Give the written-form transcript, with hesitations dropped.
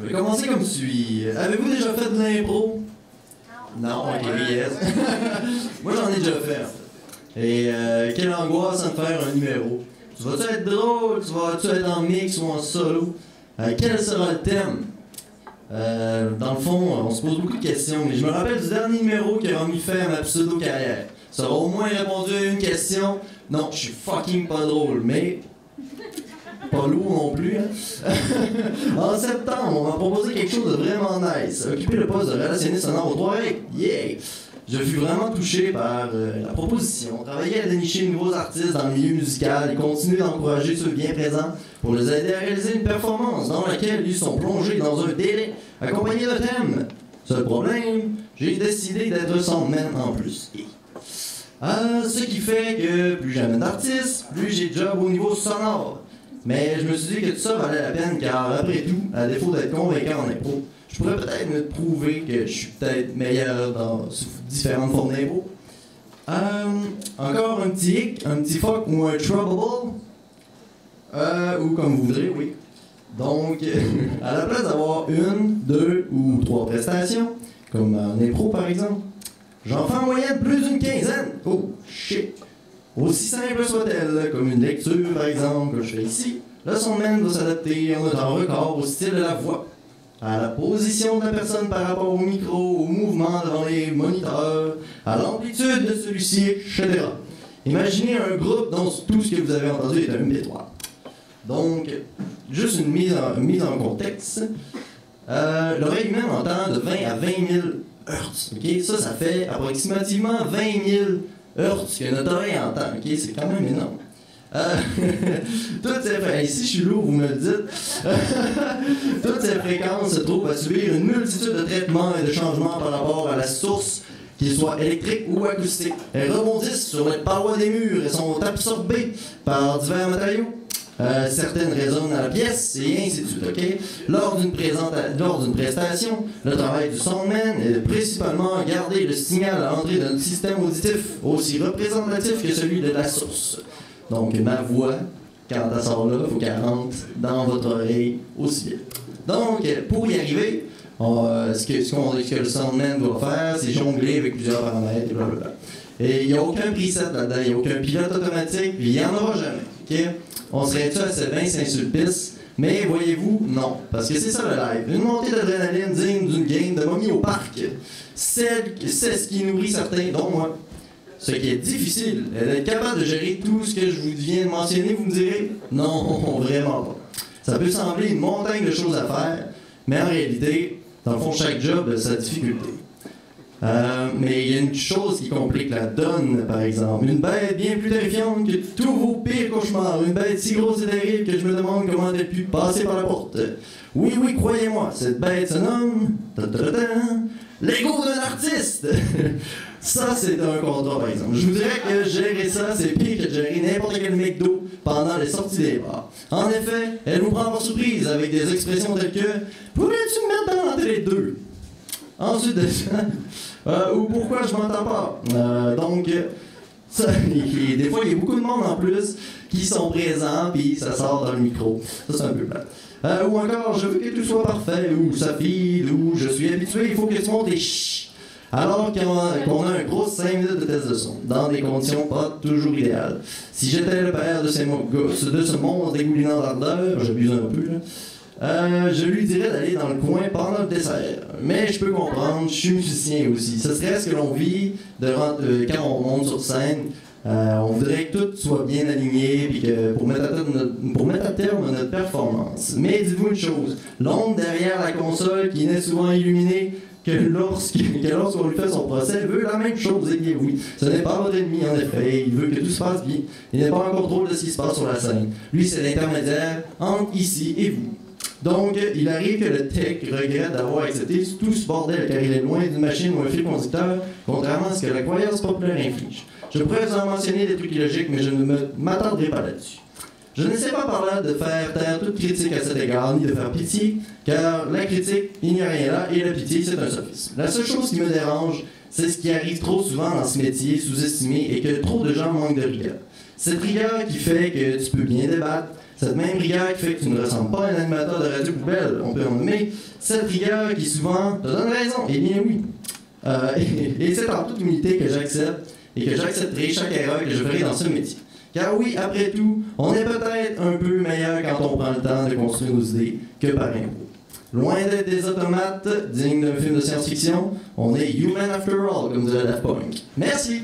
Je vais commencer comme suit. Avez-vous déjà fait de l'impro? Non, ok, yes. Moi, j'en ai déjà fait. Et quelle angoisse à me faire un numéro. Tu vas-tu être drôle? Tu vas-tu être en mix ou en solo? Quel sera le thème? Dans le fond, on se pose beaucoup de questions, mais je me rappelle du dernier numéro qui a mis fin à ma pseudo-carrière. Ça aura au moins répondu à une question. Non, je suis fucking pas drôle, mais pas lourd non plus. Hein? En septembre, on m'a proposé quelque chose de vraiment nice. Occuper le poste de relationniste sonore au Trois-Rives. Yeah! Je fus vraiment touché par la proposition. Travailler à dénicher de nouveaux artistes dans le milieu musical et continuer d'encourager ceux bien présents pour les aider à réaliser une performance dans laquelle ils sont plongés dans un délai accompagné de thème. Seul problème, j'ai décidé d'être soundman en plus. Ce qui fait que plus j'amène d'artistes, plus j'ai de job au niveau sonore. Mais je me suis dit que tout ça valait la peine car après tout, à défaut d'être convaincant en impro, je pourrais peut-être me prouver que je suis peut-être meilleur dans différentes formes d'impro. Encore un petit hic, un petit fuck ou un trouble. Ou comme vous voudrez, oui. Donc, à la place d'avoir une, deux ou trois prestations, comme en impro par exemple, j'en fais en moyenne plus d'une quinzaine. Oh, shit! Aussi simple soit-elle, comme une lecture par exemple que je fais ici, le soundman doit s'adapter en un temps record au style de la voix, à la position de la personne par rapport au micro, au mouvement devant les moniteurs, à l'amplitude de celui-ci, etc. Imaginez un groupe dont tout ce que vous avez entendu est un MP3. Donc, juste une mise en contexte. L'oreille humaine entend de 20 à 20 000 Hz. Okay? Ça fait approximativement 20 000 Hz que notre oreille entend. Okay? C'est quand même énorme. Toutes ces fréquences, ici je suis lourd, vous me le dites. Toutes ces fréquences se trouvent à subir une multitude de traitements et de changements par rapport à la source, qu'ils soient électriques ou acoustiques. Elles rebondissent sur les parois des murs et sont absorbées par divers matériaux. Certaines résonnent à la pièce et ainsi de suite. Okay? Lors d'une prestation, le travail du soundman est principalement garder le signal à l'entrée d'un système auditif aussi représentatif que celui de la source. Donc ma voix, quand elle sort là, il faut qu'elle rentre dans votre oreille aussi vite. Donc pour y arriver, ce que le soundman doit faire, c'est jongler avec plusieurs paramètres et blablabla. Et il n'y a aucun preset là-dedans, il n'y a aucun pilote automatique, puis il n'y en aura jamais. Okay? On serait-tu assez bien Saint-Sulpice? Mais voyez-vous, non. Parce que c'est ça le live. Une montée d'adrénaline digne d'une game de momie au parc. C'est ce qui nourrit certains, dont moi. Ce qui est difficile, d'être capable de gérer tout ce que je vous viens de mentionner, vous me direz? Non, vraiment pas. Ça peut sembler une montagne de choses à faire, mais en réalité, dans le fond, chaque job a sa difficulté. Mais il y a une chose qui complique la donne, par exemple. Une bête bien plus terrifiante que tous vos pires cauchemars. Une bête si grosse et terrible que je me demande comment elle a pu passer par la porte. Oui, oui, croyez-moi, cette bête se nomme... l'ego d'un artiste! Ça, c'est un contrat, par exemple. Je vous dirais que gérer ça, c'est pire que de gérer n'importe quel McDo pendant les sorties des bars. En effet, elle vous prend par surprise avec des expressions telles que « Pourrais-tu me mettre dans l'entrée 2? » Ensuite de ça, ou « Pourquoi je m'entends pas? » Donc, ça, des fois, il y a beaucoup de monde en plus qui sont présents, puis ça sort dans le micro. Ça, c'est un peu plat. Ou encore, je veux que tout soit parfait, ou ça file, ou je suis habitué, il faut que tu montes des chut. Alors qu'on a un gros 5 minutes de test de son, dans des conditions pas toujours idéales. Si j'étais le père de ce monstre dégoulinant d'ardeur, j'abuse un peu, là, je lui dirais d'aller dans le coin pendant le dessert. Mais je peux comprendre, je suis musicien aussi. Ce stress que l'on vit quand on monte sur scène, on voudrait que tout soit bien aligné puis que pour mettre à terme notre performance. Mais dites-vous une chose, l'ombre derrière la console qui n'est souvent illuminée que lorsqu'on lui fait son procès veut la même chose. Et bien oui, ce n'est pas votre ennemi en effet, il veut que tout se passe bien. Il n'est pas en contrôle de ce qui se passe sur la scène. Lui, c'est l'intermédiaire entre ici et vous. Donc, il arrive que le tech regrette d'avoir accepté tout ce bordel car il est loin d'une machine ou un fil conducteur, contrairement à ce que la croyance populaire inflige. Je pourrais vous en mentionner des trucs illogiques, mais je ne m'attendrai pas là-dessus. Je ne sais pas par là de faire taire toute critique à cet égard, ni de faire pitié, car la critique, il n'y a rien là, et la pitié, c'est un sophisme. La seule chose qui me dérange, c'est ce qui arrive trop souvent dans ce métier sous-estimé et que trop de gens manquent de rigueur. Cette rigueur qui fait que tu peux bien débattre, Cette même rigueur qui fait que tu ne ressembles pas à un animateur de radio poubelle, on peut en nommer, cette rigueur qui souvent te donne raison. Eh bien oui. Et c'est en toute humilité que j'accepte et que j'accepterai chaque erreur que je ferai dans ce métier. Car oui, après tout, on est peut-être un peu meilleur quand on prend le temps de construire nos idées que par impro. Loin d'être des automates dignes d'un film de science-fiction, on est human after all, comme dirait Daft Punk. Merci!